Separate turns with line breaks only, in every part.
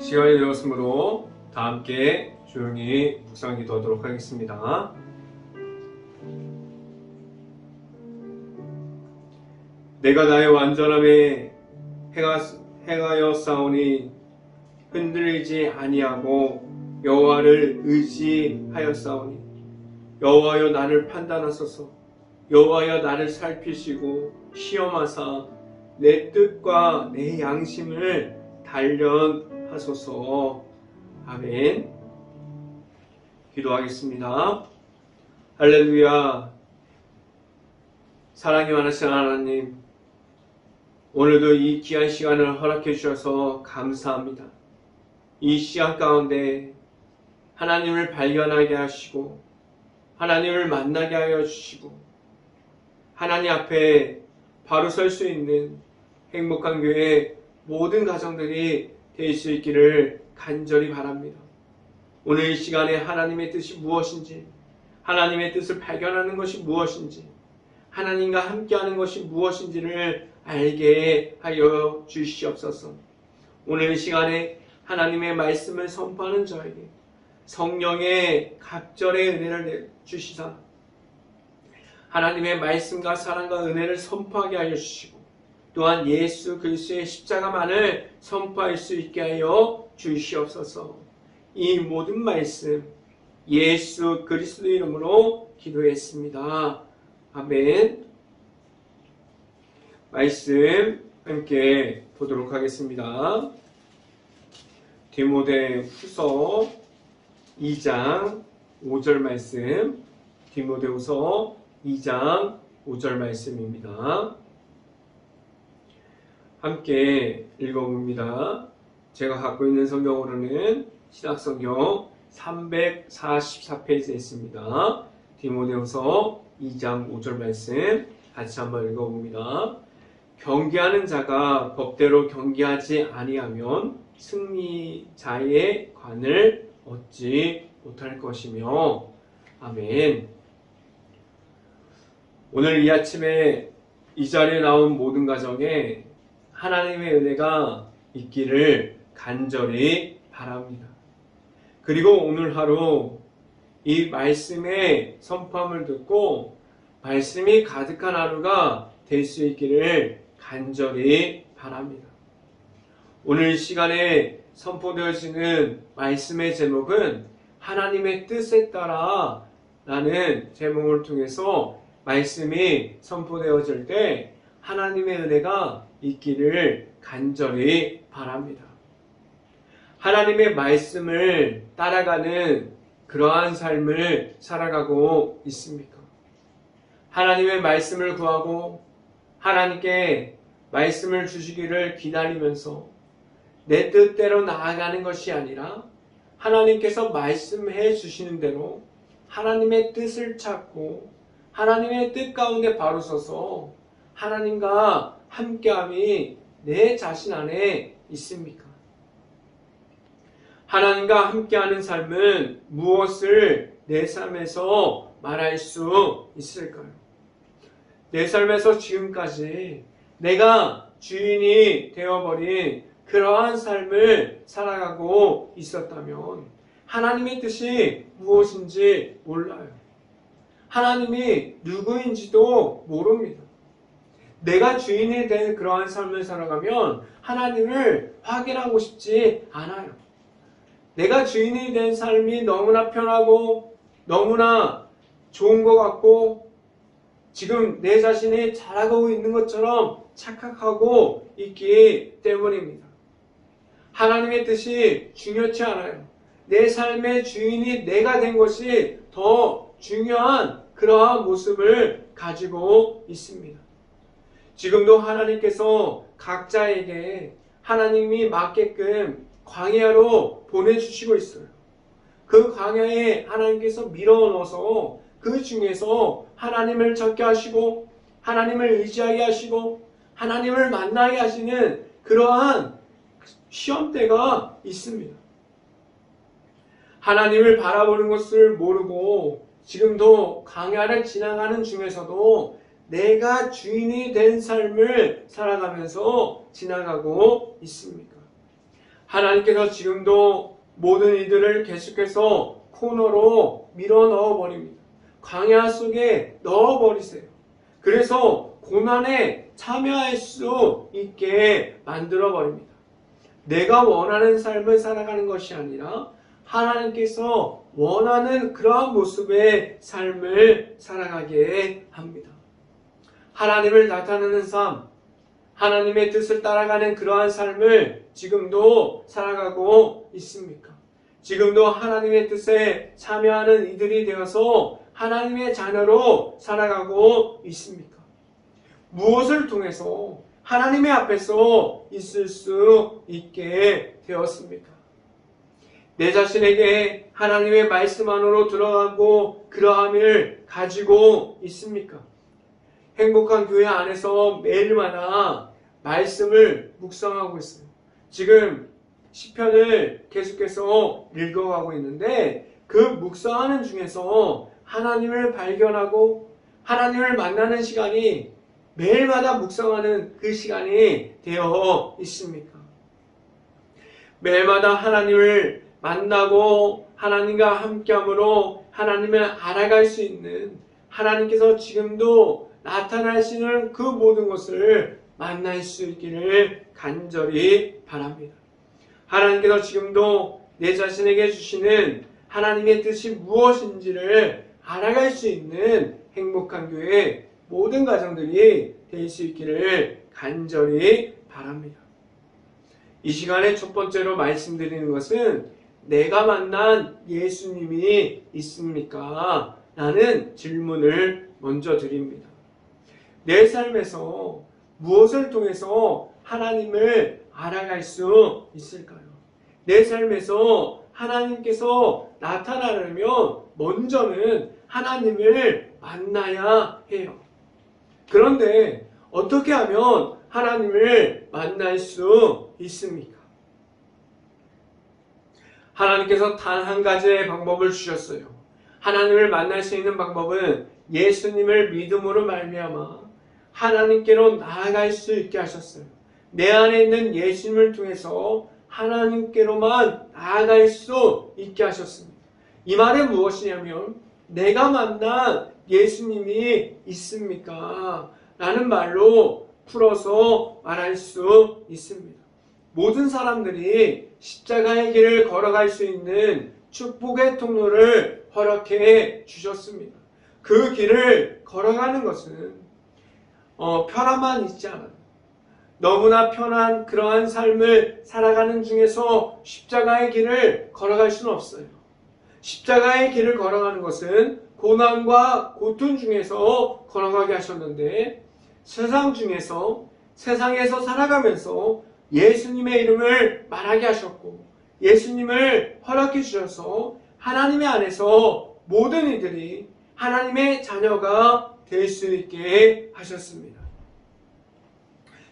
시간이 되었으므로 다 함께 조용히 묵상 기도하도록 하겠습니다. 내가 나의 완전함에 행하였사오니 흔들리지 아니하고 여호와를 의지하였사오니 여호와여 나를 판단하소서. 여호와여 나를 살피시고 시험하사 내 뜻과 내 양심을 단련하소서. 아멘. 기도하겠습니다. 할렐루야. 사랑이 많으신 하나님, 오늘도 이 귀한 시간을 허락해 주셔서 감사합니다. 이 시간 가운데 하나님을 발견하게 하시고 하나님을 만나게 하여 주시고 하나님 앞에 바로 설 수 있는 행복한 교회 모든 가정들이 될 수 있기를 간절히 바랍니다. 오늘 이 시간에 하나님의 뜻이 무엇인지, 하나님의 뜻을 발견하는 것이 무엇인지, 하나님과 함께하는 것이 무엇인지를 알게 하여 주시옵소서. 오늘 이 시간에 하나님의 말씀을 선포하는 저에게 성령의 갑절의 은혜를 주시사 하나님의 말씀과 사랑과 은혜를 선포하게 하여 주시고 또한 예수 그리스도의 십자가만을 선포할 수 있게 하여 주시옵소서. 이 모든 말씀 예수 그리스도 이름으로 기도했습니다. 아멘. 말씀 함께 보도록 하겠습니다. 디모데후서 2장 5절 말씀, 디모데후서 2장 5절 말씀입니다. 함께 읽어봅니다. 제가 갖고 있는 성경으로는 신약성경 344페이지에 있습니다. 디모데후서 2장 5절 말씀 같이 한번 읽어봅니다. 경계하는 자가 법대로 경계하지 아니하면 승리자의 관을 얻지 못할 것이며. 아멘. 오늘 이 아침에 이 자리에 나온 모든 가정에 하나님의 은혜가 있기를 간절히 바랍니다. 그리고 오늘 하루 이 말씀의 선포함을 듣고 말씀이 가득한 하루가 될 수 있기를 간절히 바랍니다. 오늘 이 시간에 선포되어지는 말씀의 제목은 하나님의 뜻에 따라 라는 제목을 통해서 말씀이 선포되어질 때 하나님의 은혜가 있기를 간절히 바랍니다. 하나님의 말씀을 따라가는 그러한 삶을 살아가고 있습니까? 하나님의 말씀을 구하고 하나님께 말씀을 주시기를 기다리면서 내 뜻대로 나아가는 것이 아니라 하나님께서 말씀해 주시는 대로 하나님의 뜻을 찾고 하나님의 뜻 가운데 바로 서서 하나님과 함께함이 내 자신 안에 있습니까? 하나님과 함께하는 삶은 무엇을 내 삶에서 말할 수 있을까요? 내 삶에서 지금까지 내가 주인이 되어버린 그러한 삶을 살아가고 있었다면 하나님의 뜻이 무엇인지 몰라요. 하나님이 누구인지도 모릅니다. 내가 주인이 된 그러한 삶을 살아가면 하나님을 확인하고 싶지 않아요. 내가 주인이 된 삶이 너무나 편하고 너무나 좋은 것 같고 지금 내 자신이 잘하고 있는 것처럼 착각하고 있기 때문입니다. 하나님의 뜻이 중요치 않아요. 내 삶의 주인이 내가 된 것이 더 중요한 그러한 모습을 가지고 있습니다. 지금도 하나님께서 각자에게 하나님이 맞게끔 광야로 보내주시고 있어요. 그 광야에 하나님께서 밀어넣어서 그 중에서 하나님을 찾게 하시고 하나님을 의지하게 하시고 하나님을 만나게 하시는 그러한 시험대가 있습니다. 하나님을 바라보는 것을 모르고 지금도 광야를 지나가는 중에서도 내가 주인이 된 삶을 살아가면서 지나가고 있습니까? 하나님께서 지금도 모든 이들을 계속해서 코너로 밀어 넣어버립니다. 광야 속에 넣어버리세요. 그래서 고난에 참여할 수 있게 만들어버립니다. 내가 원하는 삶을 살아가는 것이 아니라 하나님께서 원하는 그러한 모습의 삶을 살아가게 합니다. 하나님을 나타내는 삶, 하나님의 뜻을 따라가는 그러한 삶을 지금도 살아가고 있습니까? 지금도 하나님의 뜻에 참여하는 이들이 되어서 하나님의 자녀로 살아가고 있습니까? 무엇을 통해서 하나님의 앞에서 있을 수 있게 되었습니까? 내 자신에게 하나님의 말씀 안으로 들어가고 그러함을 가지고 있습니까? 행복한 교회 안에서 매일마다 말씀을 묵상하고 있어요. 지금 시편을 계속해서 읽어가고 있는데 그 묵상하는 중에서 하나님을 발견하고 하나님을 만나는 시간이 매일마다 묵상하는 그 시간이 되어 있습니까? 매일마다 하나님을 만나고 하나님과 함께함으로 하나님을 알아갈 수 있는 하나님께서 지금도 나타나시는 그 모든 것을 만날 수 있기를 간절히 바랍니다. 하나님께서 지금도 내 자신에게 주시는 하나님의 뜻이 무엇인지를 알아갈 수 있는 행복한 교회 모든 가정들이 될 수 있기를 간절히 바랍니다. 이 시간에 첫 번째로 말씀드리는 것은 내가 만난 예수님이 있습니까? 라는 질문을 먼저 드립니다. 내 삶에서 무엇을 통해서 하나님을 알아갈 수 있을까요? 내 삶에서 하나님께서 나타나려면 먼저는 하나님을 만나야 해요. 그런데 어떻게 하면 하나님을 만날 수 있습니까? 하나님께서 단 한 가지의 방법을 주셨어요. 하나님을 만날 수 있는 방법은 예수님을 믿음으로 말미암아 하나님께로 나아갈 수 있게 하셨어요. 내 안에 있는 예수님을 통해서 하나님께로만 나아갈 수 있게 하셨습니다. 이 말은 무엇이냐면 내가 만난 예수님이 있습니까? 라는 말로 풀어서 말할 수 있습니다. 모든 사람들이 십자가의 길을 걸어갈 수 있는 축복의 통로를 허락해 주셨습니다. 그 길을 걸어가는 것은 편함만 있지 않아요. 너무나 편한 그러한 삶을 살아가는 중에서 십자가의 길을 걸어갈 수는 없어요. 십자가의 길을 걸어가는 것은 고난과 고통 중에서 걸어가게 하셨는데 세상에서 살아가면서 예수님의 이름을 말하게 하셨고 예수님을 허락해 주셔서 하나님의 안에서 모든 이들이 하나님의 자녀가 될 수 있게 하셨습니다.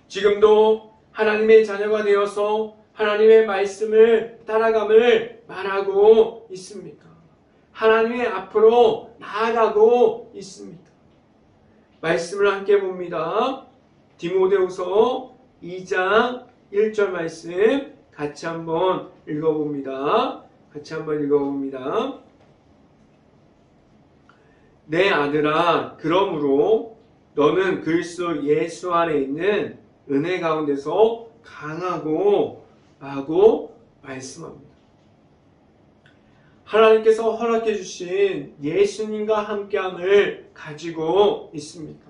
지금도 하나님의 자녀가 되어서 하나님의 말씀을 따라감을 말하고 있습니까? 하나님의 앞으로 나아가고 있습니까? 말씀을 함께 봅니다. 디모데후서 2장 1절 말씀 같이 한번 읽어봅니다. 내 아들아, 그러므로 너는 그리스도 예수 안에 있는 은혜 가운데서 강하고 라고 말씀합니다. 하나님께서 허락해 주신 예수님과 함께함을 가지고 있습니까?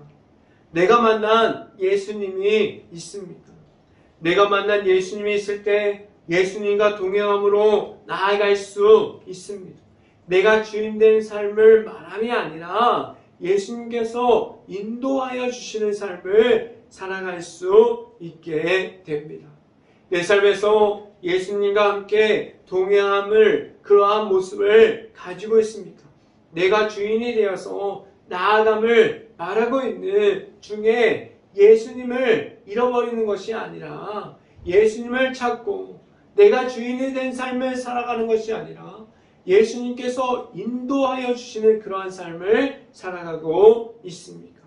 내가 만난 예수님이 있습니까? 내가 만난 예수님이 있을 때 예수님과 동행함으로 나아갈 수 있습니다. 내가 주인된 삶을 말함이 아니라 예수님께서 인도하여 주시는 삶을 살아갈 수 있게 됩니다. 내 삶에서 예수님과 함께 동행함을 그러한 모습을 가지고 있습니까? 내가 주인이 되어서 나아감을 말하고 있는 중에 예수님을 잃어버리는 것이 아니라 예수님을 찾고 내가 주인이 된 삶을 살아가는 것이 아니라 예수님께서 인도하여 주시는 그러한 삶을 살아가고 있습니까?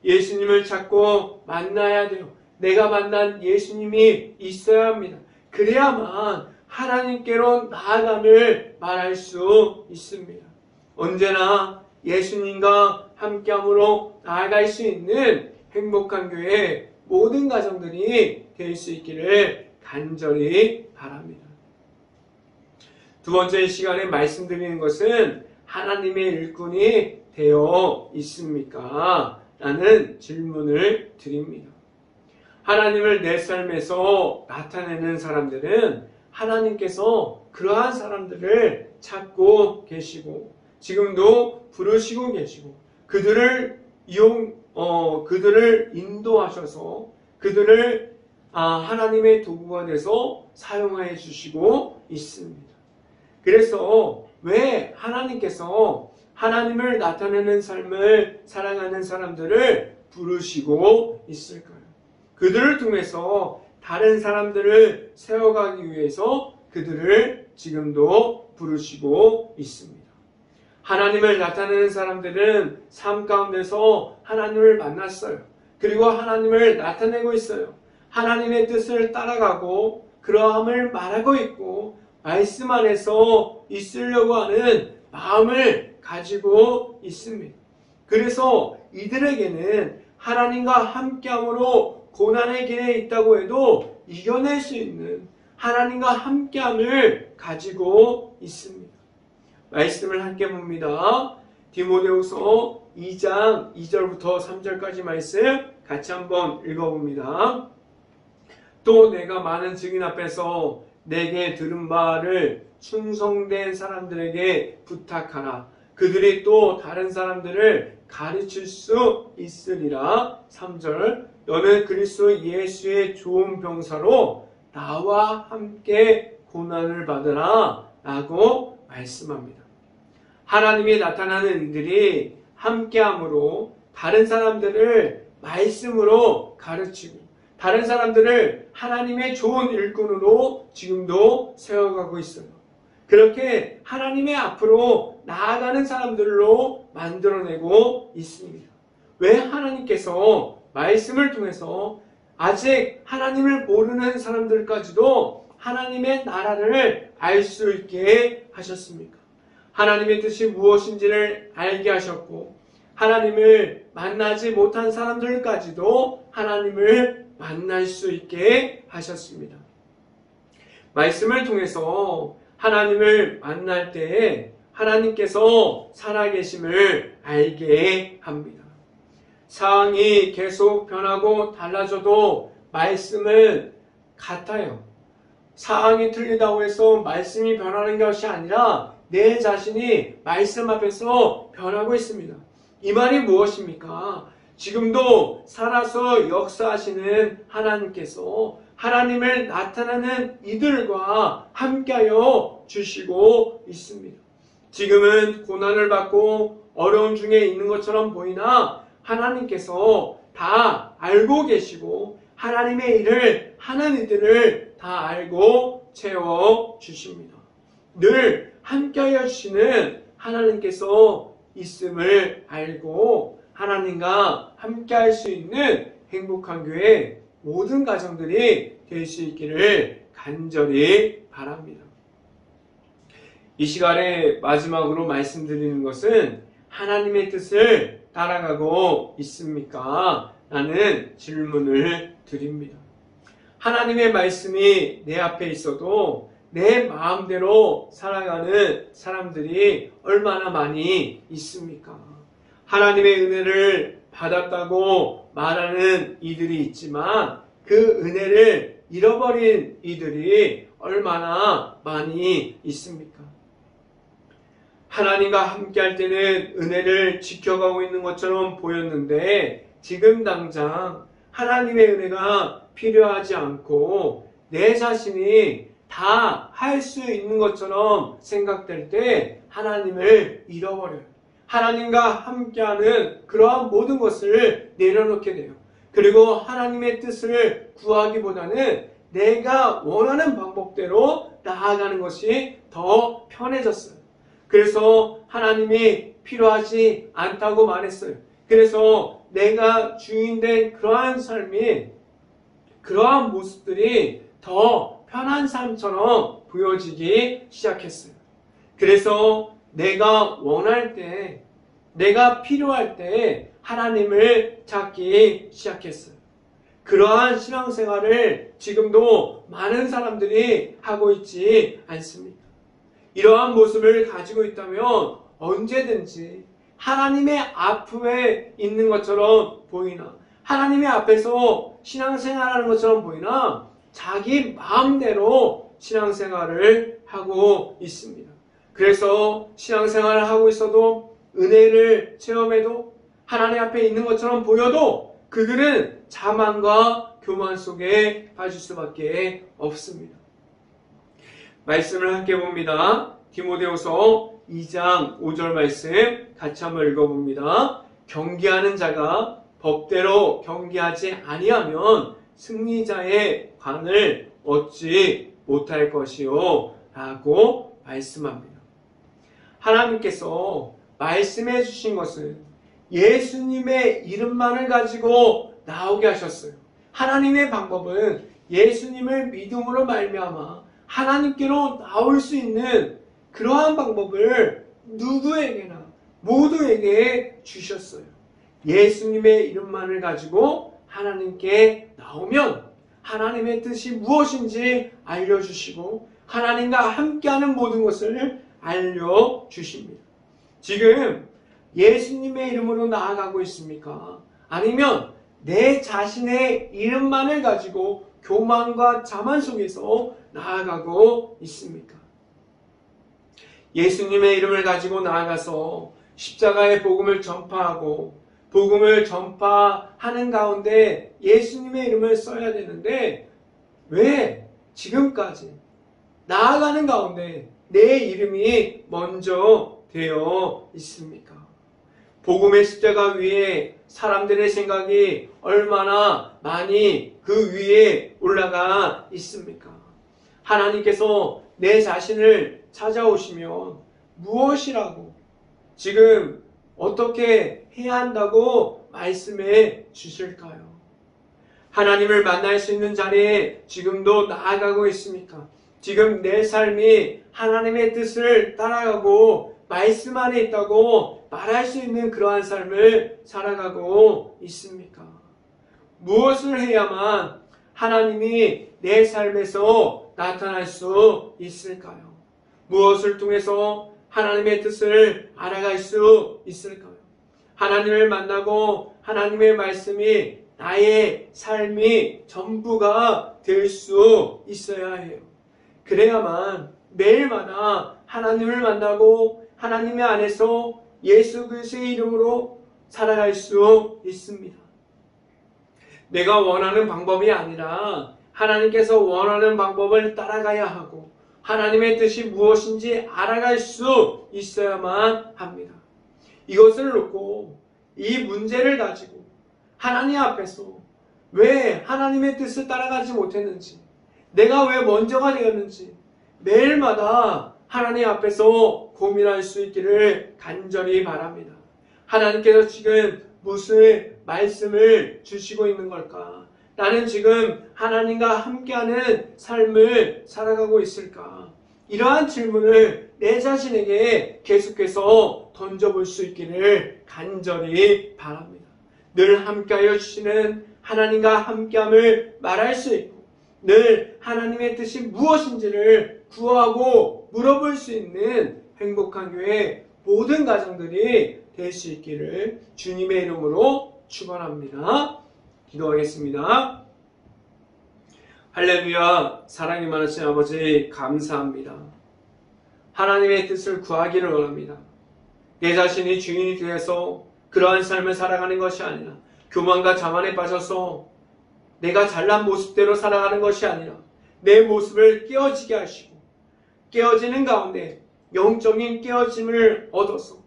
예수님을 찾고 만나야 돼요. 내가 만난 예수님이 있어야 합니다. 그래야만 하나님께로 나아감을 말할 수 있습니다. 언제나 예수님과 함께함으로 나아갈 수 있는 행복한 교회 모든 가정들이 될 수 있기를 간절히 바랍니다. 두 번째 시간에 말씀드리는 것은 하나님의 일꾼이 되어 있습니까? 라는 질문을 드립니다. 하나님을 내 삶에서 나타내는 사람들은 하나님께서 그러한 사람들을 찾고 계시고 지금도 부르시고 계시고 그들을 인도하셔서 그들을 하나님의 도구가 돼서 사용하여 주시고 있습니다. 그래서 왜 하나님께서 하나님을 나타내는 삶을 살아가는 사람들을 부르시고 있을까요? 그들을 통해서 다른 사람들을 세워가기 위해서 그들을 지금도 부르시고 있습니다. 하나님을 나타내는 사람들은 삶 가운데서 하나님을 만났어요. 그리고 하나님을 나타내고 있어요. 하나님의 뜻을 따라가고 그러함을 말하고 있고 말씀 안에서 있으려고 하는 마음을 가지고 있습니다. 그래서 이들에게는 하나님과 함께함으로 고난의 길에 있다고 해도 이겨낼 수 있는 하나님과 함께함을 가지고 있습니다. 말씀을 함께 봅니다. 디모데후서 2장 2절부터 3절까지 말씀 같이 한번 읽어봅니다. 또 내가 많은 증인 앞에서 내게 들은 바를 충성된 사람들에게 부탁하라. 그들이 또 다른 사람들을 가르칠 수 있으리라. 3절 너는 그리스도 예수의 좋은 병사로 나와 함께 고난을 받으라 라고 말씀합니다. 하나님이 나타나는 이들이 함께함으로 다른 사람들을 말씀으로 가르치고 다른 사람들을 하나님의 좋은 일꾼으로 지금도 세워가고 있어요. 그렇게 하나님의 앞으로 나아가는 사람들로 만들어내고 있습니다. 왜 하나님께서 말씀을 통해서 아직 하나님을 모르는 사람들까지도 하나님의 나라를 알 수 있게 하셨습니까? 하나님의 뜻이 무엇인지를 알게 하셨고 하나님을 만나지 못한 사람들까지도 하나님을 만날 수 있게 하셨습니다. 말씀을 통해서 하나님을 만날 때에 하나님께서 살아계심을 알게 합니다. 상황이 계속 변하고 달라져도 말씀은 같아요. 상황이 틀리다고 해서 말씀이 변하는 것이 아니라 내 자신이 말씀 앞에서 변하고 있습니다. 이 말이 무엇입니까? 지금도 살아서 역사하시는 하나님께서 하나님을 나타내는 이들과 함께하여 주시고 있습니다. 지금은 고난을 받고 어려움 중에 있는 것처럼 보이나 하나님께서 다 알고 계시고 하나님의 일을 하는 이들을 다 알고 채워주십니다. 늘 함께하여 주시는 하나님께서 있음을 알고 하나님과 함께할 수 있는 행복한 교회 모든 가정들이 될 수 있기를 간절히 바랍니다. 이 시간에 마지막으로 말씀드리는 것은 하나님의 뜻을 따라가고 있습니까? 라는 질문을 드립니다. 하나님의 말씀이 내 앞에 있어도 내 마음대로 살아가는 사람들이 얼마나 많이 있습니까? 하나님의 은혜를 받았다고 말하는 이들이 있지만 그 은혜를 잃어버린 이들이 얼마나 많이 있습니까? 하나님과 함께할 때는 은혜를 지켜가고 있는 것처럼 보였는데 지금 당장 하나님의 은혜가 필요하지 않고 내 자신이 다 할 수 있는 것처럼 생각될 때 하나님을 잃어버려요. 하나님과 함께하는 그러한 모든 것을 내려놓게 돼요. 그리고 하나님의 뜻을 구하기보다는 내가 원하는 방법대로 나아가는 것이 더 편해졌어요. 그래서 하나님이 필요하지 않다고 말했어요. 그래서 내가 주인된 그러한 삶이 그러한 모습들이 더 편한 삶처럼 보여지기 시작했어요. 그래서 내가 원할 때, 내가 필요할 때 하나님을 찾기 시작했어요. 그러한 신앙생활을 지금도 많은 사람들이 하고 있지 않습니까? 이러한 모습을 가지고 있다면 언제든지 하나님의 아픔에 있는 것처럼 보이나, 하나님의 앞에서 신앙생활하는 것처럼 보이나, 자기 마음대로 신앙생활을 하고 있습니다. 그래서 신앙생활을 하고 있어도, 은혜를 체험해도, 하나님 앞에 있는 것처럼 보여도 그들은 자만과 교만 속에 빠질 수밖에 없습니다. 말씀을 함께 봅니다. 디모데후서 2장 5절 말씀 같이 한번 읽어봅니다. 경계하는 자가 법대로 경계하지 아니하면 승리자의 관을 얻지 못할 것이요 라고 말씀합니다. 하나님께서 말씀해 주신 것은 예수님의 이름만을 가지고 나오게 하셨어요. 하나님의 방법은 예수님을 믿음으로 말미암아 하나님께로 나올 수 있는 그러한 방법을 누구에게나 모두에게 주셨어요. 예수님의 이름만을 가지고 하나님께 나오면 하나님의 뜻이 무엇인지 알려주시고 하나님과 함께하는 모든 것을 알려주십니다. 지금 예수님의 이름으로 나아가고 있습니까? 아니면 내 자신의 이름만을 가지고 교만과 자만 속에서 나아가고 있습니까? 예수님의 이름을 가지고 나아가서 십자가의 복음을 전파하고 복음을 전파하는 가운데 예수님의 이름을 써야 되는데 왜 지금까지 나아가는 가운데 내 이름이 먼저 되어 있습니까? 복음의 십자가 위에 사람들의 생각이 얼마나 많이 그 위에 올라가 있습니까? 하나님께서 내 자신을 찾아오시면 무엇이라고 지금 어떻게 해야 한다고 말씀해 주실까요? 하나님을 만날 수 있는 자리에 지금도 나아가고 있습니까? 지금 내 삶이 하나님의 뜻을 따라가고 말씀 안에 있다고 말할 수 있는 그러한 삶을 살아가고 있습니까? 무엇을 해야만 하나님이 내 삶에서 나타날 수 있을까요? 무엇을 통해서 하나님의 뜻을 알아갈 수 있을까요? 하나님을 만나고 하나님의 말씀이 나의 삶이 전부가 될 수 있어야 해요. 그래야만 매일마다 하나님을 만나고 하나님의 안에서 예수 그리스도의 이름으로 살아갈 수 있습니다. 내가 원하는 방법이 아니라 하나님께서 원하는 방법을 따라가야 하고 하나님의 뜻이 무엇인지 알아갈 수 있어야만 합니다. 이것을 놓고 이 문제를 가지고 하나님 앞에서 왜 하나님의 뜻을 따라가지 못했는지, 내가 왜 먼저가 되었는지 매일마다 하나님 앞에서 고민할 수 있기를 간절히 바랍니다. 하나님께서 지금 무슨 말씀을 주시고 있는 걸까? 나는 지금 하나님과 함께하는 삶을 살아가고 있을까? 이러한 질문을 내 자신에게 계속해서 던져볼 수 있기를 간절히 바랍니다. 늘 함께하여 주시는 하나님과 함께함을 말할 수 있고 늘 하나님의 뜻이 무엇인지를 구하고 물어볼 수 있는 행복한 교회 모든 가정들이 될 수 있기를 주님의 이름으로 축원합니다. 기도하겠습니다. 할렐루야. 사랑이 많으신 아버지 감사합니다. 하나님의 뜻을 구하기를 원합니다. 내 자신이 주인이 되어서 그러한 삶을 살아가는 것이 아니라 교만과 자만에 빠져서 내가 잘난 모습대로 살아가는 것이 아니라 내 모습을 깨어지게 하시고 깨어지는 가운데 영적인 깨어짐을 얻어서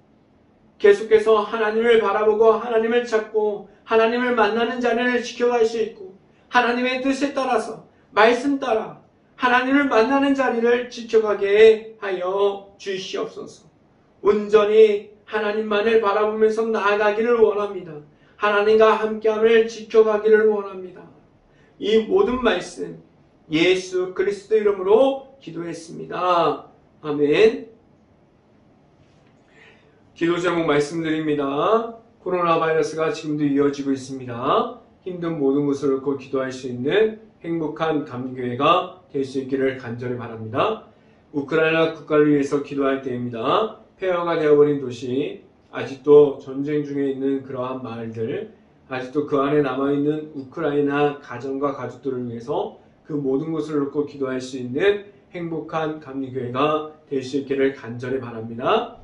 계속해서 하나님을 바라보고 하나님을 찾고 하나님을 만나는 자리를 지켜갈 수 있고 하나님의 뜻에 따라서 말씀 따라 하나님을 만나는 자리를 지켜가게 하여 주시옵소서. 온전히 하나님만을 바라보면서 나아가기를 원합니다. 하나님과 함께함을 지켜가기를 원합니다. 이 모든 말씀 예수 그리스도 이름으로 기도했습니다. 아멘. 기도 제목 말씀드립니다. 코로나 바이러스가 지금도 이어지고 있습니다. 힘든 모든 것을 놓고 기도할 수 있는 행복한 감리교회가 될 수 있기를 간절히 바랍니다. 우크라이나 국가를 위해서 기도할 때입니다. 폐허가 되어버린 도시, 아직도 전쟁 중에 있는 그러한 마을들, 아직도 그 안에 남아있는 우크라이나 가정과 가족들을 위해서 그 모든 것을 놓고 기도할 수 있는 행복한 감리교회가 될 수 있기를 간절히 바랍니다.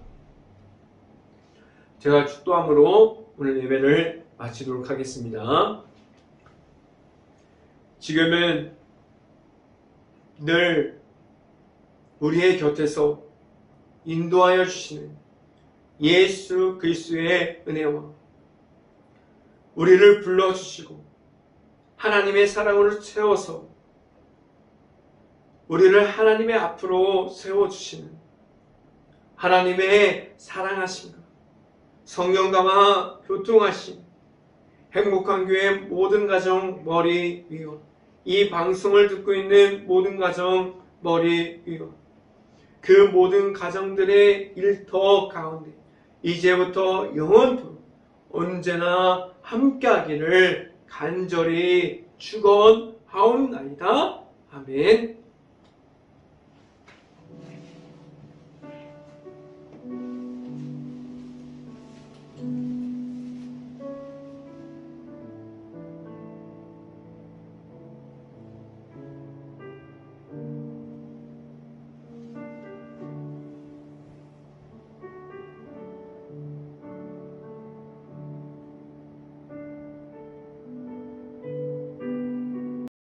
제가 축도함으로 오늘 예배를 마치도록 하겠습니다. 지금은 늘 우리의 곁에서 인도하여 주시는 예수 그리스도의 은혜와 우리를 불러주시고 하나님의 사랑으로 채워서 우리를 하나님의 앞으로 세워주시는 하나님의 사랑하심과 성령감화 교통하심 행복한 교회 모든 가정 머리 위와 이 방송을 듣고 있는 모든 가정 머리 위와 그 모든 가정들의 일터 가운데 이제부터 영원토록 언제나 함께하기를 간절히 축원하옵나이다. 아멘.